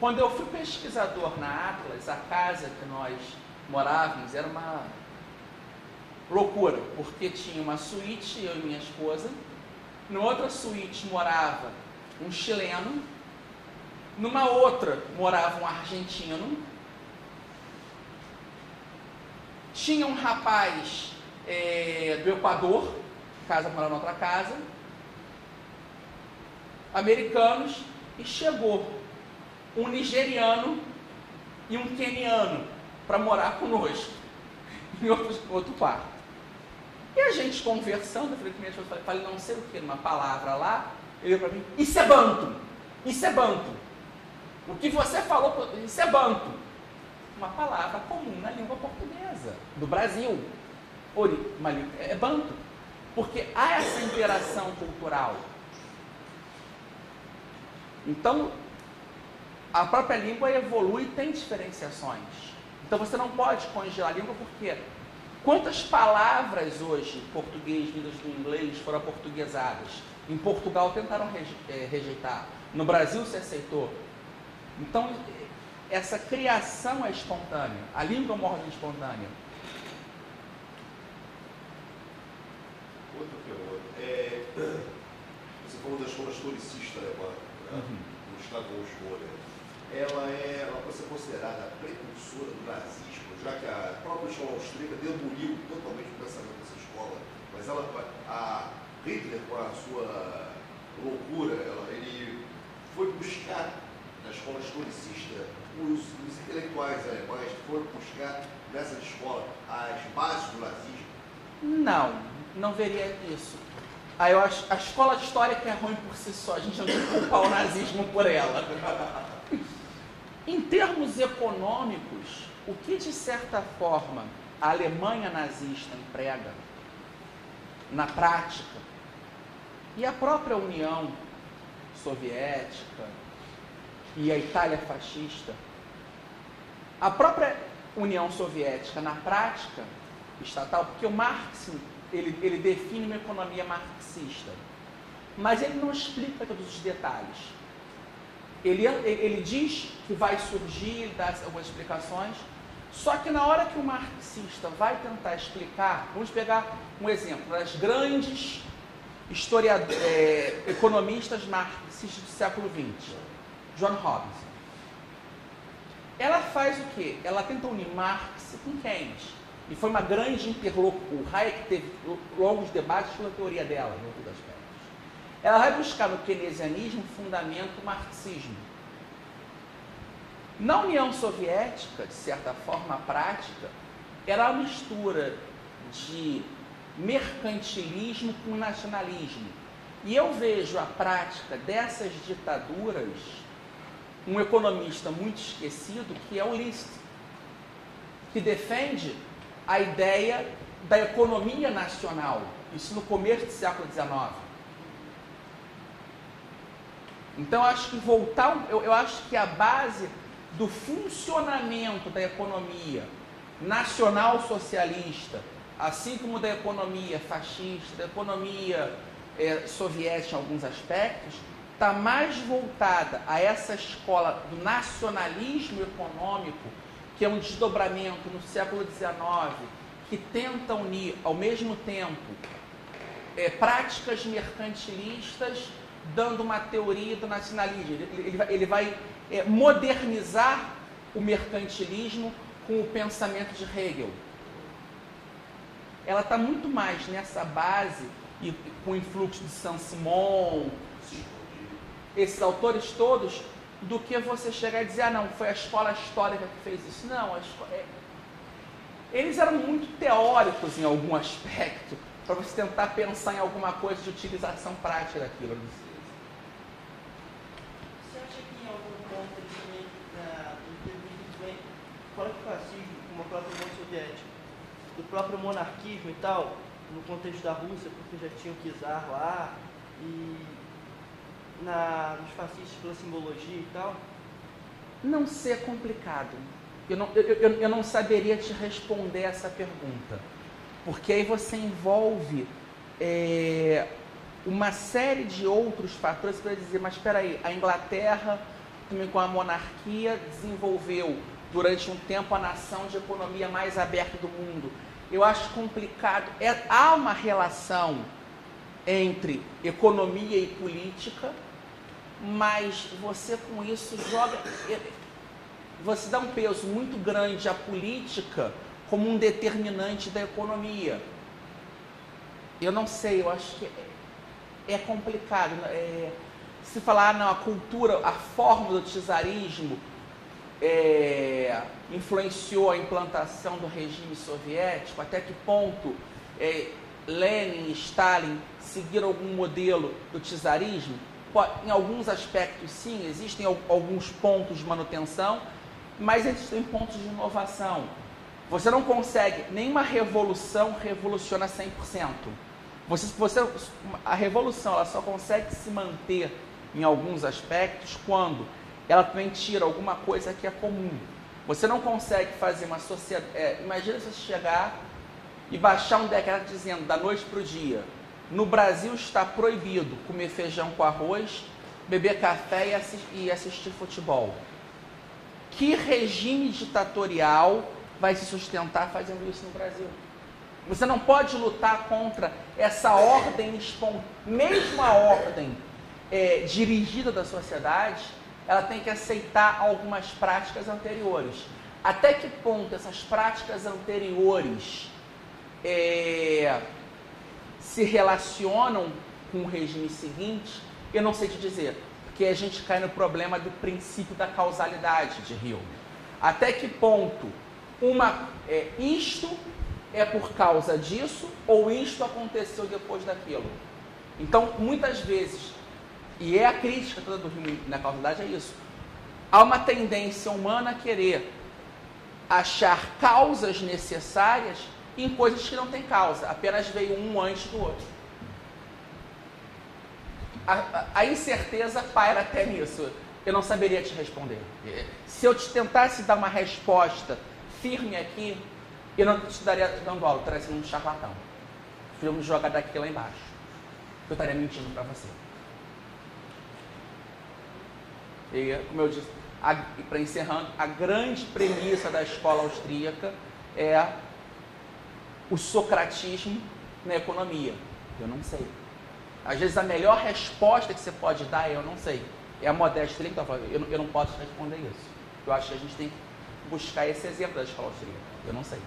Quando eu fui pesquisador na Atlas, a casa que nós morávamos era uma loucura, porque tinha uma suíte, eu e minha esposa, numa outra suíte morava um chileno, numa outra morava um argentino, tinha um rapaz do Equador, casa morava na outra casa, americanos, e chegou um nigeriano e um queniano para morar conosco em outro quarto. E a gente conversando, eu falei com minha esposa, falei não sei o que, numa palavra lá, ele para mim, isso é banto, isso é banto. O que você falou, isso é banto. Uma palavra comum na língua portuguesa, do Brasil. É banto. Porque há essa interação cultural. Então, a própria língua evolui e tem diferenciações. Então você não pode congelar a língua porque quantas palavras hoje em português vindas do inglês foram aportuguesadas? Em Portugal tentaram rejeitar. No Brasil se aceitou. Então, essa criação é espontânea. A língua é uma ordem espontânea. Outra pergunta. Você falou da escola historicista alemã, né? No estado de Osmora. Ela pode ser considerada a precursora do nazismo, já que a própria escola austríaca demoliu totalmente o pensamento dessa escola. Mas a Hitler, com a sua loucura, ele foi buscar na escola historicista os intelectuais alemães que foram buscar nessa escola as bases do nazismo. Não veria isso. Eu acho a escola histórica é ruim por si só, a gente não tem que culpar o nazismo por ela. Em termos econômicos, o que de certa forma a Alemanha nazista emprega na prática, e a própria União Soviética e a Itália fascista, a própria União Soviética na prática estatal, porque o Marx ele define uma economia marxista, mas ele não explica todos os detalhes. Ele diz que vai surgir, ele dá algumas explicações, só que na hora que o marxista vai tentar explicar, vamos pegar um exemplo das grandes economistas marxistas do século XX, John Robinson. Ela faz o quê? Ela tenta unir Marx com Keynes. E foi uma grande interlocução. O Hayek teve longos debates sobre a teoria dela, em outros aspectos. Ela vai buscar no keynesianismo fundamento marxismo. Na União Soviética, de certa forma prática, era uma mistura de mercantilismo com nacionalismo. E eu vejo a prática dessas ditaduras um economista muito esquecido, que é o List, que defende a ideia da economia nacional, isso no começo do século XIX. Então, eu acho que a base do funcionamento da economia nacional socialista, assim como da economia fascista, da economia soviética em alguns aspectos, está mais voltada a essa escola do nacionalismo econômico, que é um desdobramento no século XIX, que tenta unir, ao mesmo tempo, práticas mercantilistas, dando uma teoria do nacionalismo. Ele vai modernizar o mercantilismo com o pensamento de Hegel. Ela está muito mais nessa base, e com o influxo de Saint-Simon, esses autores todos, do que você chegar e dizer, não, foi a escola histórica que fez isso. Não, eles eram muito teóricos em algum aspecto, para você tentar pensar em alguma coisa de utilização prática daquilo. Você acha que em algum ponto eles também interviram fora do fascismo, como a própria União Soviética, do próprio monarquismo e tal, no contexto da Rússia, porque já tinha o czar lá, e nos fascistas pela simbologia e tal? Não ser complicado. Eu não saberia te responder essa pergunta, porque aí você envolve uma série de outros fatores para dizer, mas espera aí, a Inglaterra também com a monarquia, desenvolveu durante um tempo a nação de economia mais aberta do mundo. Eu acho complicado. Há uma relação entre economia e política, mas você com isso você dá um peso muito grande à política como um determinante da economia. Eu não sei, eu acho que é complicado. Se falar, não, a cultura, a forma do czarismo influenciou a implantação do regime soviético, até que ponto Lenin e Stalin seguiram algum modelo do czarismo? Em alguns aspectos sim, existem alguns pontos de manutenção, mas existem pontos de inovação. Você não consegue, nenhuma revolução revoluciona 100%. A revolução ela só consegue se manter em alguns aspectos quando ela também tira alguma coisa que é comum. Você não consegue fazer uma sociedade... imagina você chegar e baixar um decreto dizendo da noite para o dia: no Brasil está proibido comer feijão com arroz, beber café e assistir futebol. Que regime ditatorial vai se sustentar fazendo isso no Brasil? Você não pode lutar contra essa ordem espontânea. Mesmo a ordem dirigida da sociedade, ela tem que aceitar algumas práticas anteriores. Até que ponto essas práticas anteriores se relacionam com o regime seguinte, eu não sei te dizer, porque a gente cai no problema do princípio da causalidade de Hume. Até que ponto isto é por causa disso ou isto aconteceu depois daquilo? Então, muitas vezes, e a crítica toda do Hume na causalidade é isso, há uma tendência humana a querer achar causas necessárias em coisas que não têm causa, apenas veio um antes do outro. A incerteza paira até nisso. Eu não saberia te responder. Se eu te tentasse dar uma resposta firme aqui, eu não te estaria dando aula, eu estaria sendo um charlatão. Vamos jogar daqui lá embaixo. Eu estaria mentindo para você. E, como eu disse, para encerrando, a grande premissa da escola austríaca é o socratismo na economia. Eu não sei. Às vezes a melhor resposta que você pode dar é eu não sei. É a modéstia dele que está falando. Eu não posso responder isso. Eu acho que a gente tem que buscar esse exemplo da escola austríaca. Eu não sei.